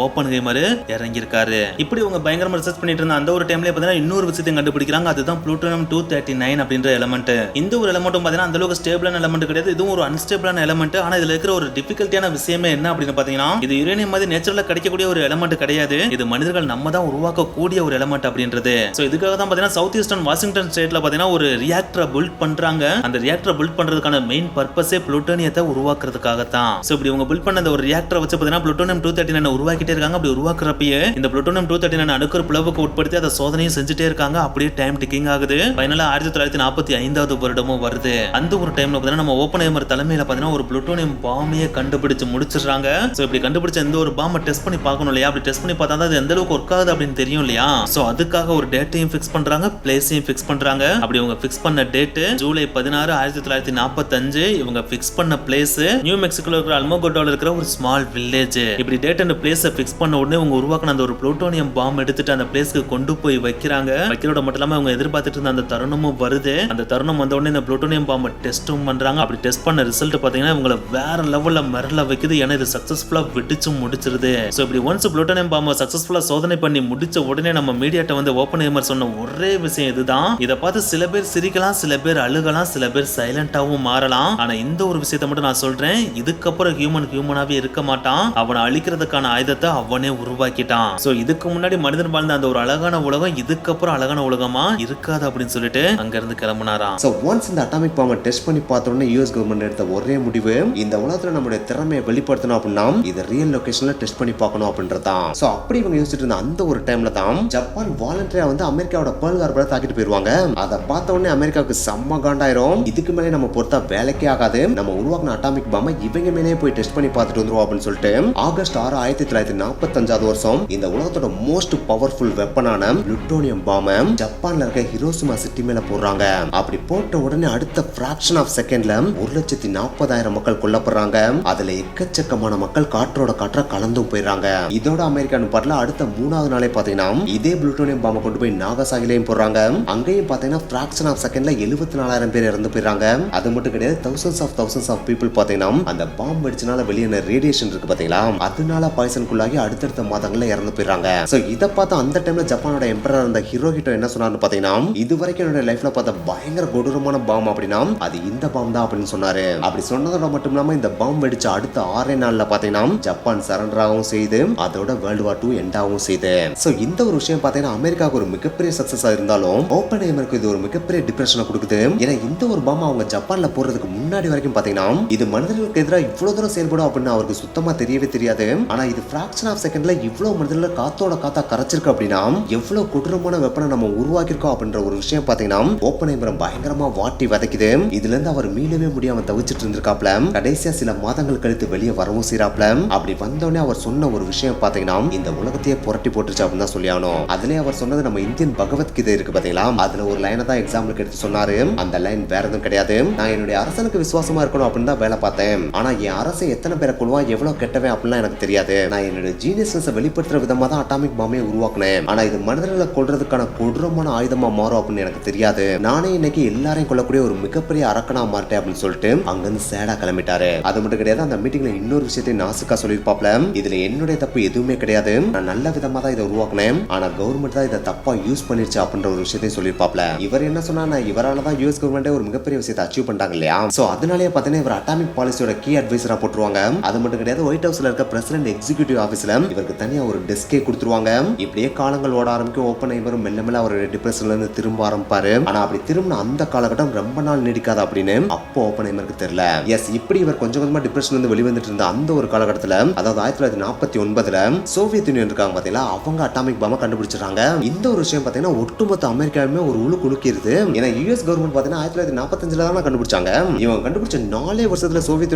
S1: ஓப்பன்ஹைமர் இறங்கியிருக்காரு. இப்படி இவங்க பயங்கரமா ரிசர்ச் பண்ணிட்டு இருந்த அந்த ஒரு டைம்ல பாத்தீங்கன்னா இன்னொரு விஷயத்தையும் கண்டுபிடிக்கிறாங்க. அதுதான் புளூட்டோனியம் 239 அப்படின்ற எலமெண்ட். இந்த ஒரு எலமெண்ட்டும் பாத்தீங்கன்னா அந்த அளவுக்கு ஸ்டேபிளான எலமெண்ட் கிடையாது. இதுவும் ஒரு அன்ஸ்டேபிளான எலமெண்ட். ஆனா இதுல இருக்கிற ஒரு டிஃபிகல்ட்டியான விஷயமே என்ன அப்படின்னு பாத்தீங்கன்னா இது யுரேனியம் மாதிரி நேச்சுரலா கிடைக்கக்கூடிய ஒரு எலமெண்ட் கிடையாது. இது மனிதர்கள் நம்ம தான் உருவாக்கக்கூடிய ஒரு எலமெண்ட் அப்படின்றது. சோ இதுக்காக தான் பாத்தீங்கன்னா சவுத் ஈஸ்டர்ன் வாஷிங்டன் ஸ்டேட்ல பாத்தீங்கன்னா ஒரு ரியாக்டரை பில்ட் பண்றாங்க. அந்த ரியாக்டரை பில்ட் பண்றதுக்கான மெயின் பர்பஸே புளூட்டோனியத்தை உருவாக்குறதுக்காக தான். சோ இப்படி இவங்க பில்ட் பண்ண அந்த ஒரு ரியாக்டரை வச்சு பாத்தீங்கன்னா புளூட்டோனியம் 239 உருவாக்கிட்டே இருக்காங்க. அப்படி உருவாக்குறப்பயே இந்த புளூட்டோனியம் 239 அணுக்கரு பிளவுக்கு உட்படுத்தி அதை சோதனையும் செஞ்சுட்டே இருக்காங்க. அப்படியே டைம் டிக்கிங் ஆகுது. ஃபைனலா 1945வது வருடமும் வருது. அந்த ஒரு டைம்ல பாத்தீங்கன்னா நம்ம ஓப்பன்ஹைமர் தலைமையில பாத்தீங்கன்னா ஒரு புளூட்டோனியம் பாமையே கண்டுபிடிச்சு முடிச்சிடுறாங்க. சோ இப்படி கண்டுபிடிச்ச இந்த ஒரு பாம்பை டெஸ்ட் பண்ணி பார்க்கணும் இல்லையா? அப்படி டெஸ்ட் பண்ணி பார்த்தா தான் அது எந்த அளவுக்கு ஒர்க் ஆகுது அப்படின்னு தெரியும் இல்லையா? சோ அதுக்காக ஒரு டேட்டையும் ஃபிக்ஸ் பண்றாங்க, பிளேஸையும் ஃபிக்ஸ் பண்றாங்க. அப்படி இவங்க ஃபிக்ஸ் பண்ண டேட் ஜூலை 16, 1945. இவங்க ஃபிக்ஸ் பண்ண பிளேஸ் நியூ மெக்சிகோல இருக்கிற அல்மோகோட்டோல இருக்கிற ஒரு ஸ்மால் வில்லேஜ். இப்படி டேட் அண்ட் பிளேஸை ஃபிக்ஸ் பண்ண உடனே இவங்க உருவாக்கின அந்த ஒரு புளூட்டோனியம் பாம் எடுத்துட்டு அந்த பிளேஸ்க்கு கொண்டு போய் வைக்கிறாங்க. வைக்கிறோட மட்டும் இல்லாம அவங்க எதிர்பார்த்துட்டு இருந்த அந்த தருணமும் வருது. அந்த தருணம் வந்த உடனே இந்த புளூட்டோனியம் பாம்பை டெஸ்டும் பண்றாங்க. அப்படி டெஸ்ட் பண்ண ரிசல்ட் பாத்தீங்கன்னா இவங்களை வேற லெவல்ல மிரள வைக்குது. ஏன்னா இது சக்சஸ்ஃபுல்லா வெடிச்சு முடிச்சிருது. சோ இப்படி ஒன்ஸ் புளூட்டோனியம் பாம்பை சக்சஸ்ஃபுல்லா சோதனை பண்ணி முடிச்ச உடனே நம்ம மீடியாட்ட வந்து ஓப்பன்ஹைமர் சொன்ன ஒரே விஷயம் இதுதான். இதை பார்த்து சில பேர் சிரிக்கலாம், சில பேர் அழுகலாம், சில பேர் சைலண்டாவும் மாறலாம். ஆனா இந்த ஒரு விஷயத்தை மட்டும் நான் சொல்றேன், இதுக்கப்புறம் ஹியூமனாவே இருக்க மாட்டான். அவனை அழிக்கிறதுக்கான ஆயுதத்தை அவனே உருவாக்கிட்டான். சோ இதுக்கு முன்னாடி மனிதன் வாழ்ந்த அந்த ஒரு அழகான உலகம் இதுக்கப்புறம் அழகான உலகமா இருக்காது அப்படின்னு சொல்லிட்டு அங்க இருந்து கிளம்பினாராம்.
S2: சோ ஒன்ஸ் இந்த அட்டாமிக் பாம்பை டெஸ்ட் பண்ணி பார்த்த உடனே யுஎஸ் கவர்மெண்ட் எடுத்த ஒரே முடிவு, இந்த உலகத்துல நம்மளுடைய திறமையை வெளிப்படுத்தணும் அப்படின்னா இதை ரியல் லொகேஷன்ல டெஸ்ட் பண்ணி பார்க்கணும் அப்படின்றதான். சோ அப்படி இவங்க யோசிச்சுட்டு இருந்த அந்த ஒரு டைம்ல தான் ஜப்பான் வாலண்டரியா வந்து அமெரிக்காவோட பேர்ல் ஹார்பரை தாக்கிட்டு போயிருவாங்க. அதை பார்த்த உடனே அமெரிக்காவுக்கு செம்ம காண்டாயிரும். இதுக்கு மேலே நம்ம பொறுத்தா வேலைக்கே ஆகாது, நம்ம உருவாக்கின அட்டாமிக் பாம்பை இவங்க மேலே போய் டெஸ்ட் பண்ணி பார்த்துட்டு வந்துருவோம் அப்படின்னு சொல்லிட்டு ஆகஸ்ட் 6, 1945 வருஷம் இந்த உலகத்தோட மோஸ்ட் பவர்ஃபுல் வெப்பனான புளூட்டோனியம் பாம்பை ஜப்பான்ல இருக்க ஹிரோஷிமா சிட்டி மேல போடுறாங்க. அப்படி போட்ட உடனே அடுத்த ஃபிராக்ஷன் ஆஃப் செகண்ட்ல 1,40,000 மக்கள் கொல்லப்படுறாங்க. அதுல எக்கச்சக்கமான மக்கள் காற்றோட காற்ற கலந்தும் போயிடுறாங்க. இதோட அமெரிக்கன் பார்ட்ல அடுத்த 3வது நாளே பாத்தீங்கன்னா இதே புளூட்டோனியம் பாம்பை கொண்டு போய் நாகசாகிலையும் போடுறாங்க. அங்கேயும் பாத்தீங்கன்னா ஃபிராக்ஷன் ஆஃப் செகண்ட்ல 74,000 பேர் இறந்து போயிடுறாங்க. அது மட்டும் கிடையாது, thousands of people பாத்தீங்கன்னா அந்த பாம்பு வெடிச்சனால வெளியான ரேடியேஷன் இருக்கு பாத்தீங்களா, அதனால பாய்சனுக்குள்ளாகி அடுத்தடுத்த மாதங்கள்ல இறந்து போயிடுறாங்க. சோ இத பார்த்து அந்த டைம்ல ஜப்பானோட எம்பரர் இருந்த ஹிரோஹிட்டோ என்ன சொன்னாருன்னு பாத்தீங்கன்னா, இது வரைக்கும் என்னோட லைஃப்ல பார்த்த பயங்கர கொடூரமான பாம் அப்படின்னா அது இந்த பாம் தான் அப்படின்னு சொன்னாரு. அப்படி சொன்னதோட மட்டும் இல்லாம இந்த பாம் வெடிச்ச அடுத்த 6 நாள்ல பாத்தீங்கன்னா ஜப்பான் சரண்டர் ஆகவும் செய்து அதோட வேர்ல்டு வார் 2 எண்ட் ஆகவும் செய்து. சோ இந்த ஒரு விஷயம் பாத்தீங்கன்னா அமெரிக்காவுக்கு ஒரு மிகப்பெரிய சக்சஸா இருந்தாலும் ஓப்பன்ஹைமருக்கு இது ஒரு மிகப்பெரிய டிப்ரெஷனை கொடுக்குது. ஏன்னா இந்த ஒரு பாம் அவங்க ஜப்பான்ல போறதுக்கு முன்னாடி வரைக்கும் பாத்தீங்கன்னா இது மனிதர்களுக்கு எதிராக இவ்வளவு தூரம் செயல்படும் அப்படின்னு அவருக்கு சுத்தமா தெரியவே தெரியாது. ஆனா இது ஃபிராக்ஷன் ஆஃப் செகண்ட்ல இவ்வளவு மனிதர்கள் காத்தோட காத்தா கரைச்சிருக்கு அப்படின்னா எவ்வளவு கொடூரமான வெப்பனை நம்ம உருவாக்கிருக்கோம் அப்படின்ற ஒரு விஷயம் பாத்தீங்கன்னா ஓப்பன்ஹைமர் பயங்கரமா வாட்டி வதைக்குது. இதுல இருந்து அவர் மீளவே முடியாம தவிச்சிட்டு இருந்திருக்காப்ல. கடைசியா சில மாதங்கள் கழித்து வெளியே வரவும் செய்யறாப்ல. அப்படி வந்தோடனே அவர் சொன்ன ஒரு விஷயம் பாத்தீங்கன்னா இந்த உலகத்தையே புரட்டி போட்டுருச்சு அப்படின்னு தான் சொல்லி ஆகணும். அதுலயே அவர் சொன்னது நம்ம இந்தியன் பகவத்கீதை இருக்கு பாத்தீங்களா, அதுல ஒரு லைனை தான் எக்ஸாம்பிளுக்கு எடுத்து சொன்னாரு. அந்த லைன் வேற எதுவும் கிடையாது, நான் என்னுடைய அரசனுக்கு விசுவாசமா இருக்கணும் அப்படின்னு தான் வேலை பார்த்தேன். ஆனா என் அரசு எத்தனை பேரை கொள்வா எவ்வளவு கெட்டவன் அப்படிலாம் எனக்கு தெரியாது. நான் என்னோட ஜீனியஸ்னஸை வெளிப்படுத்துற விதமா தான் அட்டாமிக் பாம்பை உருவாக்குனேன். ஆனா இது மனிதர்களை கொல்றதுக்கான கொடூரமான ஆயுதமா மாறும் அப்படின்னு எனக்கு தெரியாது. நானே இன்னைக்கு எல்லாரையும் கொல்லக்கூடிய ஒரு மிகப்பெரிய அரக்கனா மாட்டேன் அப்படின்னு சொல்லிட்டு அங்கிருந்து சேடா கிளம்பிட்டாரு. அது மட்டும் கிடையாது, அந்த மீட்டிங்ல இன்னொரு விஷயத்தை நாசுக்கா சொல்லிருப்பாப்ல, இதுல என்னுடைய தப்பு எதுவுமே கிடையாது, நான் நல்ல விதமா தான் இதை உருவாக்குனேன், ஆனா கவர்மெண்ட் தான் இதை தப்பா யூஸ் பண்ணிருச்சு அப்படின்ற ஒரு விஷயத்தையும் சொல்லிருப்பாப்ல. இவர் என்ன சொன்னா, இவரால தான் யூஎஸ் கவர்மெண்ட் ஒரு மிகப்பெரிய விஷயத்தை அச்சீவ் பண்ணிட்டாங்க இல்லையா. சோ அதனாலேயே பாத்தீங்கன்னா இவர் அட்டாமிக் பாலிசியோட கீ அட்வைசரா போட்டுருவாங்க. அது மட்டும் கிடையாது, ஒயிட் ஹவுஸ்ல இருக்க பிரசிடென்ட் எக்ஸிகியூட்டிவ் ஆபீஸ்ல இவருக்கு தனியா ஒரு டெஸ்கே கொடுத்துருவாங்க. இப்படியே காலங்கள் ஓட ஆரம்பிக்கும். ஓப்பன்ஹைமர் மெல்ல மெல்ல அவருடைய டிப்ரெஷன்ல இருந்து திரும்ப ஆரம்பிப்பாரு. ஆனா அப்படி திரும்பின அந்த காலகட்டம் ரொம்ப நாள் நீடிக்காது அப்படின்னு அப்போ ஓப்பன்ஹைமருக்கு தெரியல. எஸ், இப்படி இவர் கொஞ்சம் கொஞ்சமா டிப்ரெஷன்ல இருந்து வெளிவந்துட்டு இருந்த அந்த ஒரு காலகட்டத்துல, அதாவது 1949ல சோவியத் யூனியன் இருக்காங்க பாத்தீங்களா, அவங்க அட்டாமிக் பாம்பை கண்டுபிடிச்சிருக்காங்க. இந்த ஒரு விஷயம் பாத்தீங்கன்னா ஒட்டுமொத்த அமெரிக்காவுமே ஒரு உழு குலுக்கிருது. ஏன்னா யுஎஸ் கவர்மெண்ட் பாத்தீங்கன்னா 1945ல தான் கண்டுபிடிச்சாங்க. இவங்க கண்டுபிடிச்ச 4 வருஷத்துல சோவியத்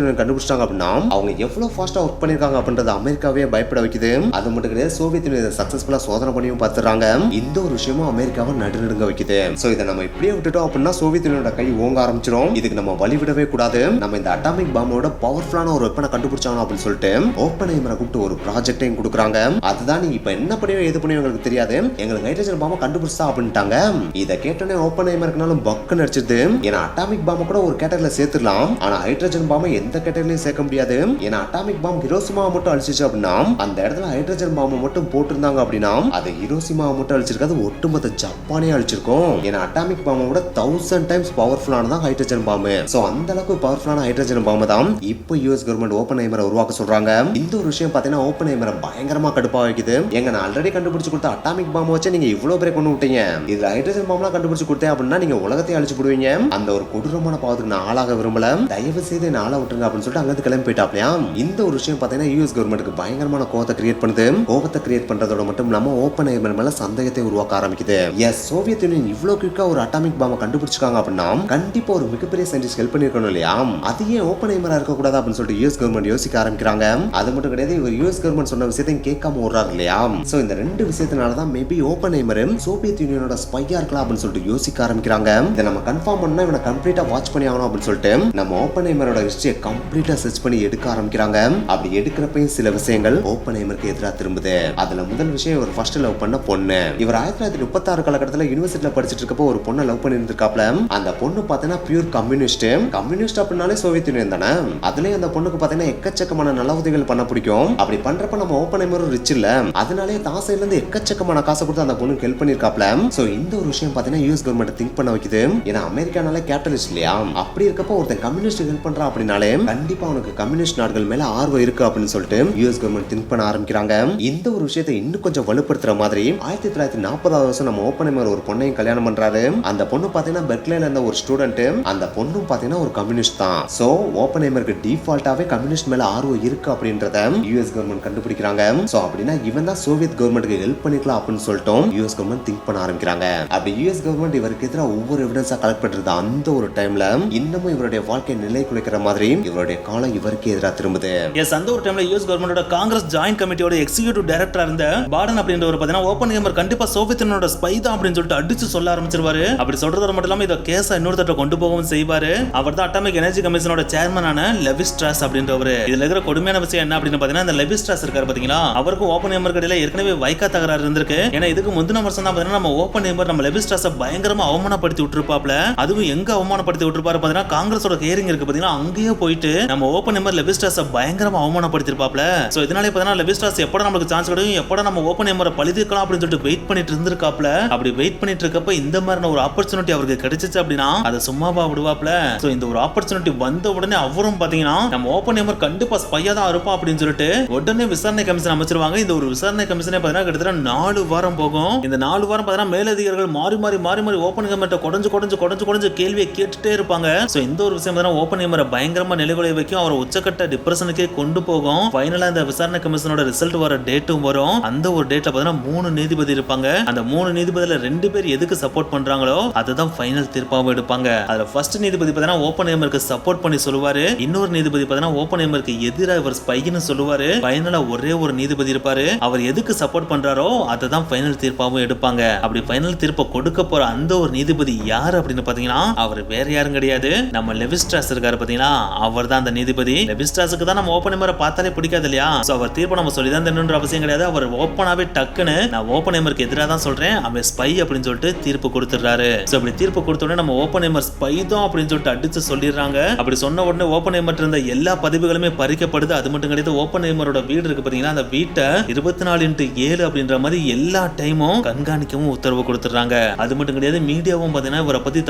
S2: யூனியன் கண்டுபிடிச்சாங்க அப்படின்னா அவங்க எவ்வளவு ஃபாஸ்டா ஒர்க் பண்ணிருக்காங்க அப்படின்றது அமெரிக்காவே பயப்பட வைக்குது. அது மட்டும் கிடையாது, சோவியத் யூனியன் சக்சஸ்ஃபுல்லா சோதனை பண்ணியும் பார்த்துறாங்க. இந்த ஒரு விஷயமும் அமெரிக்காவை நடுநடுங்க வைக்குது. சோ இதை நம்ம இப்படியே விட்டுட்டோம் அப்படின்னா சோவியத் யூனியனோட கை ஓங்க ஆரம்பிச்சிடும். இதுக்கு நம்ம வழி விடவே கூடாது. நம்ம இந்த அட்டாமிக் பாம்போட பவர்ஃபுல்லான ஒரு வெப்பனை கண்டுபிடிச்சாங்க அப்படின்னு சொல்லிட்டு ஓப்பன்ஹைமரை கூப்பிட்டு ஒரு ப்ராஜெக்டையும் கொடுக்குறாங்க. அதுதான் நீங்க இப்ப என்ன பண்ணியோ எது பண்ணியோ எங்களுக்கு தெரியாது, எங்களுக்கு ஹைட்ரஜன் பாம்பை கண்டுபிடிச்சா அப்படின்ட்டாங்க. இதை கேட்டோன்னே ஓப்பன்ஹைமருக்குனாலும் பக்குன்னு அடிச்சிருது. ஏன்னா அட்டாமிக் பாம்பை கூட ஒரு கேட்டகரியில சேர்த்துடலாம், ஆனா ஹைட்ரஜன் பாம்பை எந்த கேட்டகரியில இடத்துலயும் சேர்க்க முடியாது. ஏன்னா அட்டாமிக் பாம் ஹிரோஷிமாவை மட்டும் அழிச்சிச்சு அப்படின்னா அந்த இடத்துல ஹைட்ரஜன் பாம்பை மட்டும் போட்டிருந்தாங்க அப்படின்னா அது ஹிரோஷிமாவை மட்டும் அழிச்சிருக்காது, ஒட்டுமொத்த ஜப்பானே அழிச்சிருக்கும். ஏன்னா அட்டாமிக் பாம்பை விட 1000 டைம்ஸ் பவர்ஃபுல்லானதான் ஹைட்ரஜன் பாம்பு. சோ அந்த அளவுக்கு பவர்ஃபுல்லான ஹைட்ரஜன் பாம்பு தான் இப்போ யூஎஸ் கவர்மெண்ட் ஓப்பன்ஹைமரை உருவாக்க சொல்றாங்க. இந்த ஒரு விஷயம் பாத்தீங்கன்னா ஓப்பன்ஹைமரை பயங்கரமா கடுப்பா வைக்குது. எங்க நான் ஆல்ரெடி கண்டுபிடிச்சு கொடுத்த அட்டாமிக் பாம்பை வச்சு நீங்க இவ்வளவு பேரை கொண்டு விட்டீங்க, இதுல ஹைட்ரஜன் பாம்லாம் கண்டுபிடிச்சு கொடுத்தேன் அப்படின்னா நீங்க உலகத்தை அழிச்சு போடுவீங்க. அந்த ஒரு கொடூரமான பாவத்துக்கு நான் ஆளாக விரும்பல, தயவு செய்து என்ன ஆள விட்டுருங்க அப்படின்னு சொல்லிட்டு அங்கிருந்து கிளம்பி போயிட்டாப்லையா. இந்த ஒரு விஷயம் பாத்தீங்கன்னா யூஎஸ் கவர்மெண்ட்டுக்கு பயங்கரமான கோவத்தை கிரியேட் பண்ணுது. கோவத்தை கிரியேட் பண்றதோட மட்டும் இல்லாம ஓப்பன்ஹைமர் மேல சந்தேகத்தை உருவாக்க ஆரம்பிக்குது. எஸ், சோவியத் யூனியன் இவ்வளவு குயிக்கா ஒரு அட்டாமிக் பாம்பை கண்டுபிடிச்சிருக்காங்க அப்படின்னா கண்டிப்பா ஒரு மிகப்பெரிய சயின்டிஸ்ட் ஹெல்ப் பண்ணிருக்கணும் இல்லையா. அது ஏன் ஓப்பன்ஹைமரா இருக்க கூடாது அப்படின்னு சொல்லிட்டு யூஎஸ் கவர்மெண்ட் யோசிக்க ஆரம்பிக்கிறாங்க. அது மட்டும் கிடையாது, இவர் யூஎஸ் கவர்மெண்ட் சொன்ன விஷயத்தையும் கேட்காம ஓடுறாரு இல்லையா. சோ இந்த ரெண்டு விஷயத்தினாலதான் மேபி ஓப்பன்ஹைமர் சோவியத் யூனியனோட ஸ்பையா இருக்கலாம் அப்படின்னு சொல்லிட்டு யோசிக்க ஆரம்பிக்கிறாங்க. இதை நம்ம கன்ஃபார்ம் பண்ணா இவனை கம்ப்ளீட்டா வாட்ச் பண்ணி ஆகணும் அப்படின்னு சொல்லிட்டு நம்ம ஓப்பன்ஹைமரோட ஹிஸ்டரியை கம்ப்ளீட்டா சர்ச் பண்ணி எடுக்க ஆரம்பிக்கிறாங்க. அப்படி எடுக்கிறப்பையும் சில விஷயங்கள் ஓப்பன்ஹைமருக்கு எதிராக திரும்புது. அதுல முதல் விஷயம் இவர் ஃபர்ஸ்ட் லவ் பண்ண பொண்ணு. இவர் 1936 காலகட்டத்தில் யூனிவர்சிட்டியில படிச்சிட்டு இருக்கப்போ ஒரு பொண்ணை லவ் பண்ணி இருந்திருக்காப்ல. அந்த பொண்ணு பாத்தீங்கன்னா பியூர் கம்யூனிஸ்ட். கம்யூனிஸ்ட் அப்படின்னாலே சோவியத் யூனியன் தானே. அதுலயே அந்த பொண்ணுக்கு பாத்தீங்கன்னா எக்கச்சக்கமான நல்ல உதவிகள் பண்ண பிடிக்கும். அப்படி பண்றப்ப நம்ம ஓப்பன்ஹைமரும் ரிச் இல்ல, அதனாலே தாசையில இருந்து எக்கச்சக்கமான காசை கொடுத்து அந்த பொண்ணுக்கு ஹெல்ப் பண்ணிருக்காப்ல. சோ இந்த ஒரு விஷயம் பாத்தீங்கன்னா யூஎஸ் கவர்மெண்ட் திங்க் பண்ண வைக்குது. ஏன்னா அமெரிக்கானாலே கேபிட்டலிஸ்ட் இல்லையா. அப்படி இருக்கப்போ ஒருத்தன் கம்யூனிஸ்ட் ஹெல்ப் பண்றான் அப்படின்னாலே கண்டிப்பா அவனுக்கு கம்யூனிஸ்ட் நாடுகள் மேல ஆர்வம் இருக்கு அப்படின்னு சொல்லிட்டு யூஎஸ் கவர்மெண்ட் திங்க் பண்ண ஆரம்பிக்கிறாங்க. இந்த ஒரு விஷயத்தை இன்னும் கொஞ்சம் வலுப்படுத்துற மாதிரி 1940 வருஷம் நம்ம ஓப்பன்ஹைமர் ஒரு பொண்ணையும் கல்யாணம் பண்றாரு. அந்த பொண்ணு பாத்தீங்கன்னா பெர்க்லேல இருந்த ஒரு ஸ்டூடெண்ட். அந்த பொண்ணும் பாத்தீங்கன்னா ஒரு கம்யூனிஸ்ட் தான். சோ ஓப்பன்ஹைமருக்கு டிஃபால்ட்டாவே கம்யூனிஸ்ட் மேல ஆர்வம் இருக்கு அப்படின்றத யூஎஸ் கவர்மெண்ட் கண்டுபிடிக்கிறாங்க. சோ அப்படின்னா இவன் தான் சோவியத் கவர்மெண்ட்டுக்கு ஹெல்ப் பண்ணிக்கலாம் அப்படின்னு சொல்லிட்டு யூஎஸ் கவர்மெண்ட் திங்க் பண்ண ஆரம்பிக்கிறாங்க. அப்படி யூஎஸ் கவர்மெண்ட் இவருக்கு எதிராக ஒவ்வொரு எவிடன்ஸா கலெக்ட் பண்றது அந்த ஒரு டைம்ல இன்னமும் இவருடைய வாழ்க்கை நிலை குலைக்கிற மாதிரி இவருடைய காலம் இவருக்கு எதிராக திரும்புது.
S1: எஸ், அந்த ஒரு டைம்ல யூஎஸ் கவர்மெண்டோட காங்கிரஸ் ஜாயின்ட் கமிட்டியோட எக்ஸிகியூட்டிவ் டைரக்டரா இருந்த பார்டன் அப்படின்ற ஒரு பாத்தீங்கன்னா ஓப்பன்ஹைமர் கண்டிப்பா சோவியத் யூனியனோட ஸ்பை தான் அப்படின்னு சொல்லிட்டு அடிச்சு சொல்ல ஆரம்பிச்சிருவாரு. அப்படி சொல்றதோட மட்டும் இல்லாம இத கேஸ இன்னொரு தட்ட கொண்டு போகவும் செய்வாரு. அவர் தான் அட்டாமிக் எனர்ஜி கமிஷனோட சேர்மனான லெவி ஸ்ட்ராஸ் அப்படின்றவரு. இதுல இருக்கிற கொடுமையான விஷயம் என்ன அப்படின்னு பாத்தீங்கன்னா இந்த லெவி ஸ்ட்ராஸ் இருக்காரு பாத்தீங்களா, அவருக்கு ஓப்பன்ஹைமர் இடையில ஏற்கனவே வைக்கா தகராறு இருந்திருக்கு. ஏன்னா இதுக்கு முந்தின வருஷம் தான் பாத்தீங்கன்னா நம்ம ஓப்பன்ஹைமர் நம்ம லெவி ஸ்ட்ராஸை பயங்கரமா அவமானப்படுத்தி விட்டுருப்பாப்ல. அதுவும் எங்க அவமானப்படுத்தி விட்டுருப்பாரு பாத்தீங்கன்னா காங்கிரஸோட ஹியரிங் இருக்கு பாத்தீங்கன்னா அங்கேயே போயிட்டு நம்ம ஓப்பன்ஹைமர் லெவி ஸ்ட்ராஸை பயங்கரமா அவமானப்படுத்திருப்பாப்ல. சோ இதனாலே பாத்தீங்கன்னா லெவி ஸ்ட்ராஸ் எப்பட நமக்கு சான்ஸ் கிடைக்கும், எப்பட நம்ம ஓப்பன்ஹைமரை பழிதீர்க்கலாம் அப்படின்னு சொல்லிட்டு வெயிட் பண்ணிட்டு இருந்திருக்காப்ல. அப்படி வெயிட் பண்ணிட்டு இருக்கப்ப இந்த மாதிரி ஒரு ஆப்பர்ச்சுனிட்டி அவருக்கு கிடைச்சிச்சு அப்படின்னா அதை சும்மாவா விடுவாப்ல. சோ இந்த ஒரு ஆப்பர்ச்சுனிட்டி வந்த உடனே அவரும் பாத்தீங்கன்னா நம்ம ஓப்பன்ஹைமர் கண்டிப்பா ஸ்பையா தான் இருப்பா அப்படின்னு சொல்லிட்டு உடனே விசாரணை கமிஷன் அமைச்சிருவாங்க. இந்த ஒரு விசாரணை கமிஷனே பாத்தீங்கன்னா கிட்டத்தட்ட 4 வாரம் போகும். இந்த 4 வாரம் பாத்தீங்கன்னா மேலதிகாரிகள் மாறி மாறி மாறி மாறி ஓப்பன்ஹைமர்ட்ட கொடஞ்சு கேள்வியை கேட்டுட்டே இருப்பாங்க. சோ இந்த ஒரு விஷயம் பாத்தீங்கன்னா ஓப்பன்ஹைமரை பயங்கரமா நிலைகுலைய வைக்கும், அவரை உச்சக்கட்ட டிப்ரெஷனுக்கே கொண்டு போகும். ஃபைனலா இந்த விசாரணை கமிஷனோட ரிசல்ட் வர டேட்டும் வரும். அந்த ஒரு டேட்ல பாத்தீங்கன்னா 3 நீதிபதி இருப்பாங்க. அந்த 3 நீதிபதியில 2 பேர் எதுக்கு சப்போர்ட் பண்றாங்களோ அதுதான் ஃபைனல் தீர்ப்பாவும் எடுப்பாங்க. அதுல ஃபர்ஸ்ட் நீதிபதி பாத்தீங்கன்னா ஓப்பன்ஹைமருக்கு சப்போர்ட் பண்ணி சொல்லுவாரு. இன்னொரு நீதிபதி பாத்தீங்கன்னா ஓப்பன்ஹைமருக்கு எதிராக இவர் ஸ்பைன்னு சொல்லுவாரு. ஃபைனலா ஒரே ஒரு நீதிபதி இருப்பாரு, அவர் எதுக்கு சப்போர்ட் பண்றாரோ அதுதான் ஃபைனல் தீர்ப்பாவும் எடுப்பாங்க. அப்படி ஃபைனல் தீர்ப்பை கொடுக்க போற அந்த ஒரு நீதிபதி யார் அப்படின்னு பாத்தீங்கன்னா அவர் வேற யாரும் கிடையாது, நம்ம லெவி ஸ்ட்ராஸ் இருக்காரு பாத்தீங்களா, அவர் தான் அந்த நீதிபதி. லெவி ஸ்ட்ராஸுக்கு தான் நம்ம ஓப்பன்ஹைமரை பார்த்தாலே பிடிக்காது இல்லையா. சோ அவர் தீர்ப்பு நம்ம சொல்லி தான் தரணும்ன்ற அவசியம் கிடையாது. அவர் ஓப்பனாவே டக்குன்னு நான் ஓப்பன்ஹைமருக்கு எதிராக தான் சொல்றேன், அவன் ஸ்பை அப்படின்னு சொல்லிட்டு தீர்ப்பு கொடுத்துறாரு. சோ அப்படி தீர்ப்பு கொடுத்த உடனே நம்ம ஓப்பன்ஹைமர் ஸ்பை தான் அப்படின்னு சொல்லிட்டு அடிச்சு சொல்லிடுறாங்க. அப்படி சொன்ன உடனே ஓப்பன்ஹைமர் இருந்த எல்லா பதவிகளுமே பறிக்கப்படுது. அது மட்டும் கிடையாது, ஓப்பன்ஹைமரோட வீடு இருக்கு பாத்தீங்கன்னா அந்த வீட்டை 24x7 அப்படின்ற மாதிரி எல்லா டைமும் கண்காணிக்கவும் உத்தரவு கொடுத்துறாங்க. அது மட்டும் கிடையாது, மீடியாவும் பாத்தீங்கன்னா இவரை பத்தி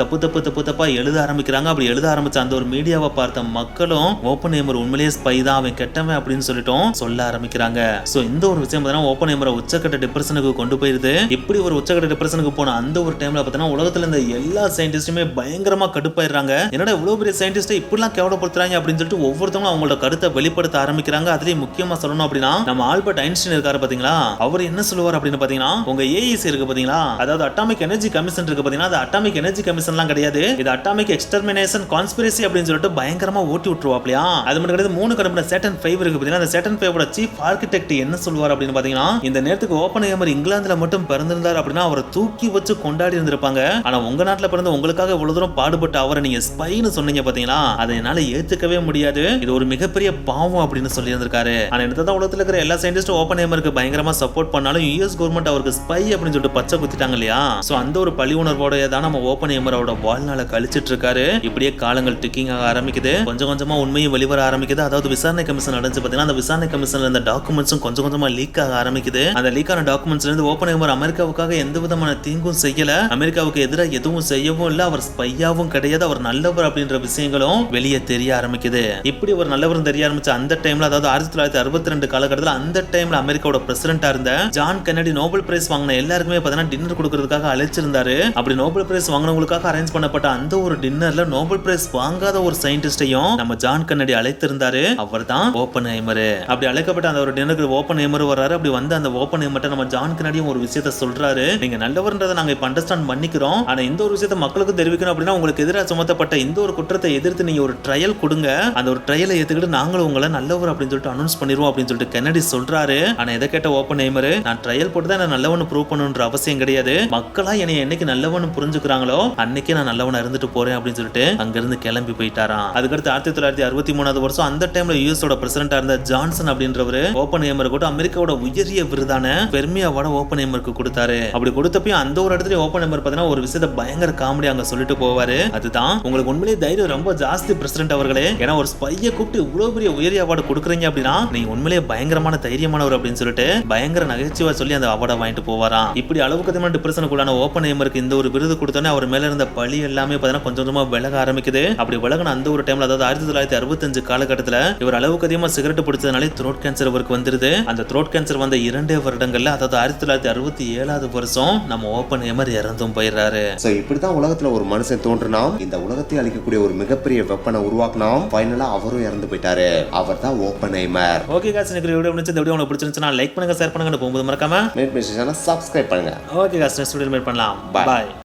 S1: தப்பா எழுத ஆரம்பிக்கிறாங்க. அப்படி எழுத ஆரம்பிச்ச அந்த ஒரு மீடியாவை பார்த்த மக்களும் ஓப்பன்ஹைமர் உண்மையிலேயே ஸ்பை தான், அவன் கெட்டவன் அப்படின்னு சொல்லிட்டோம் சொல்ல ஆரம்பிக்கிறாங்க. சோ இந்த ஒரு விஷயம் பாத்தீங்கன்னா ஓப்பன்ஹைமரை உச்சக்கட்ட டிப்ரெஷனுக்கு கொண்டு போயிருது. இப்படி ஒரு உச்சக்கட்ட டிப்ரெஷனுக்கு போன அந்த ஒரு டைம்ல பாத்தீங்கன்னா உலகத்துல இருந்த எல்லா சயின்டிஸ்டுமே பயங்கரமா கடுப்பாயிடுறாங்க. என்னடா இவ்வளவு பெரிய சயின்டிஸ்ட் இப்படிலாம் கேவலப்படுத்துறாங்க அப்படின்னு சொல்லிட்டு ஒவ்வொருத்தவங்களும் அவங்களோட கருத்தை வெளிப்படுத்த ஆரம்பிக்கிறாங்க. அதுலயும் முக்கியமா சொல்லணும் அப்படின்னா நம்ம ஆல்பர்ட் ஐன்ஸ்டீன் இருக்காரு பாத்தீங்களா, அவர் என்ன சொல்லுவார் அப்படின்னு பாத்தீங்கன்னா உங்க ஏஇசி இருக்கு பாத்தீங்களா, அதாவது அட்டாமிக் எனர்ஜி கமிஷன் இருக்கு பாத்தீங்கன்னா, அது அட்டாமிக் எனர்ஜி கமிஷன்லாம் கிடையாது, இது அட்டாமிக் எக்ஸ்டர்மினேஷன் கான்ஸ்பிரசி அப்படின்னு சொல்லிட்டு பயங்கரமா ஓட்டி விட்டுருவாப்லையா. அது மட்டும் கிடையாது, 3 கண்டுபிடிச்ச சேட்டன் 5 இருக்கு பாத்தீங்கன்னா, அந்த சேட்டன் 5 சீஃப் ஆர்கிடெக்ட் என்ன சொல்வார் அப்படின்னு பாத்தீங்கன்னா இந்த நேரத்துக்கு ஓப்பன்ஹைமர் இங்கிலாந்துல மட்டும் பிறந்திருந்தார் அப்படின்னா அவரை தூக்கி வச்சு கொண்டாடி இருந்திருப்பாங்க. ஆனா உங்க நாட்டுல பிறந்த உங்களுக்காக இவ்வளவு தூரம் பாடுபட்டு அவரை நீங்க ஸ்பைன்னு சொன்னீங்க பாத்தீங்களா, அதை என்னால ஏத்துக்கவே முடியாது, இது ஒரு மிகப்பெரிய பாவம் அப்படின்னு சொல்லி இருந்திருக்காரு. ஆனா என்னதான் உலகத்துல இருக்கிற எல்லா சயின்டிஸ்டும் ஓப்பன்ஹைமருக்கு பயங்கரமா சப்போர்ட் பண்ணாலும் யுஎஸ் கவர்மெண்ட் அவருக்கு ஸ்பை அப்படின்னு சொல்லிட்டு பச்சை குத்திட்டாங்க இல்லையா. சோ அந்த ஒரு பழி உணர்வோட தான் நம்ம ஓப்பன்ஹைமரோட வாழ்நாளை கழிச்சிட்டு இருக்காரு. இப்படியே காலங்கள் டிக்கிங் ஆக ஆரம்பிக்குது. கொஞ்சம் கொஞ்சமா உண்மையும் வெளிவர ஆரம்பிக்குது. அதாவது விசாரணை கமிஷன் நடந்து பாத்தீங்கன்னா அந்த விசாரணை கமிஷன்ல இருந்த டாக்குமெண்ட்ஸும் கொஞ்சம் கொஞ்சமா லீக் ஆக ஆரம்பிக்குது. அந்த லீக் ஆன டாக்குமெண்ட்ஸ்ல இருந்து ஓப்பன்ஹைமர் அமெரிக்காவுக்காக எந்த விதமான தீங்கும் செய்யல, அமெரிக்காவுக்கு எதிராக எதுவும் செய்யவும் இல்ல, அவர் ஸ்பையாவும் கிடையாது, அவர் நல்லவர் அப்படின்ற விஷயங்களும் வெளியே தெரிய ஆரம்பிக்குது. இப்படி ஒரு நல்லவர் தெரிய ஆரம்பிச்ச அந்த டைம்ல, அதாவது 1962 காலகட்டத்தில் அந்த டைம்ல அமெரிக்காவோட பிரசிடென்டா இருந்த ஜான் கென்னடி நோபல் பிரைஸ் வாங்கின எல்லாருக்குமே பாத்தீங்கன்னா டின்னர் கொடுக்கறதுக்காக அழைச்சிருந்தாரு. அப்படி நோபல் பிரைஸ் வாங்கினவங்களுக்காக அரேஞ்ச் பண்ணப்பட்ட அந்த ஒரு டின்னர்ல நோபல் பிரைஸ் வாங்காத ஒரு சயின்டிஸ்டையும் நம்ம ஜான் கென்னடி அழைத்திருந்தாரு. அவர் தான் ஓப்பன்ஹைமர். அப்படி அழைக்கப்பட்ட அந்த ஒரு டின்னருக்கு ஓப்பன்ஹைமர் வர்றாரு. அப்படி வந்து அந்த ஓப்பன்ஹைமர்ட்ட நம்ம ஜான் கென்னடியும் ஒரு விஷயத்த சொல்றாரு. நீங்க நல்லவர்ன்றதை நாங்க இப்ப அண்டர்ஸ்டாண்ட் பண்ணிக்கிறோம், ஆனா இந்த ஒரு விஷயத்தை மக்களுக்கு தெரிவிக்கணும் அப்படின்னா உங்களுக்கு எதிராக சுமத்தப்பட்ட இந்த ஒரு குற்றத்தை எதிர்த்து நீங்க ஒரு ட்ரையல் கொடுங்க, அந்த ஒரு ட்ரையலை ஏத்துக்கிட்டு நாங்களும் உங்களை நல்லவர் அப்படின்னு சொல்லிட்டு அனௌன்ஸ் பண்ணிடுவோம் அப்படின்னு சொல்லிட்டு கென்னடி சொல்றாரு. ஆனா இதை கேட்ட ஓப்பன்ஹைமர், நான் ட்ரையல் போட்டு தான் நான் நல்லவனு ப்ரூவ் பண்ணணும்ன்ற அவசியம் கிடையாது, மக்களா என்னை என்னைக்கு நல்லவனு புரிஞ்சுக்கிறாங்களோ அன்னைக்கே நான் நல்லவனா இருந்துட்டு போறேன் அப்படின்னு சொல்லிட்டு அங்கிருந்து கிளம்பி போயிட்டாராம். அதுக்கடுத்து 1963 வருஷம் அந்த டைம்ல யூஎஸோட பிரசிடென்டா இருந்த ஜான்சன் அப்படின்றவரு ஓப்பன்ஹைமர் கூட அமெரிக்காவோட உயரிய விருதான பெர்மி அவார்டை ஓப்பன்ஹைமருக்கு கொடுத்தாரு. அப்படி கொடுத்தப்பயும் அந்த ஒரு இடத்துல ஓப்பன்ஹைமர் பார்த்தீங்கன்னா ஒரு விஷயத்தை பயங்கர காமெடி அங்க சொல்லிட்டு போவாரு. அதுதான், உங்களுக்கு உண்மையிலேயே தைரியம் ரொம்ப ஜாஸ்தி பிரசிடென்ட் அவர்களே, ஏன்னா ஒரு ஸ்பையை கூப்பிட்டு இவ்வளவு பெரிய உயரிய அவார்டு கொடுக்குறீங்க அப்படின்னா நீங்க உண்மையிலேயே பயங்கரமான தைரியமானவர் அப்படின்னு சொல்லிட்டு பயங்கர நகைச்சுவா சொல்லி அந்த அவார்டை வாங்கிட்டு போவாராம். இப்படி அளவுக்கு அதிகமான டிப்ரெஷனுக்குள்ளான ஓப்பன்ஹைமருக்கு இந்த ஒரு விருது கொடுத்தோன்னே அவர் மேல இருந்த பழி எல்லாமே பார்த்தீங்கன்னா கொஞ்சம் கொஞ்சமா விலக ஆரம்பிக்குது. அப்படி விலகின அந்த ஒரு டைம்ல, அதாவது 1965 காலகட்டத்தில் இவர் அளவுக்கு அதிகமா சிகரெட் பிடிச்சதுனாலே த்ரோட் கேன்சர் அவருக்கு வந்துருது. அந்த த்ரோட் கேன்சர் வந்த 2 வருடங்கள்ல, அதாவது 1967 வருஷம் நம்ம ஓப்பன்ஹைமர் இறந்தும் போயிடுறாரு.
S2: சோ இப்படிதான் உலகத்துல ஒரு மனுஷன் தோன்றினாம், இந்த உலகத்தை அழிக்கக்கூடிய ஒரு மிகப்பெரிய வெப்பனை உருவாக்கினாம், ஃபைனலா அவரும் இறந்து போயிட்டாரு. அவர் தான் ஓப்பன்ஹைமர்.
S1: ஓகே गाइस, இந்த வீடியோ முடிஞ்சது. இந்த வீடியோ உங்களுக்கு பிடிச்சிருந்துச்சுனா லைக் பண்ணுங்க, ஷேர் பண்ணுங்க, போகும்போது மறக்காம
S2: நெட் மெசேஜ் சப்ஸ்கிரைப் பண்ணுங்க.
S1: ஓகே गाइस, நெக்ஸ்ட் வீடியோல மீட் பண்ணலாம். பை.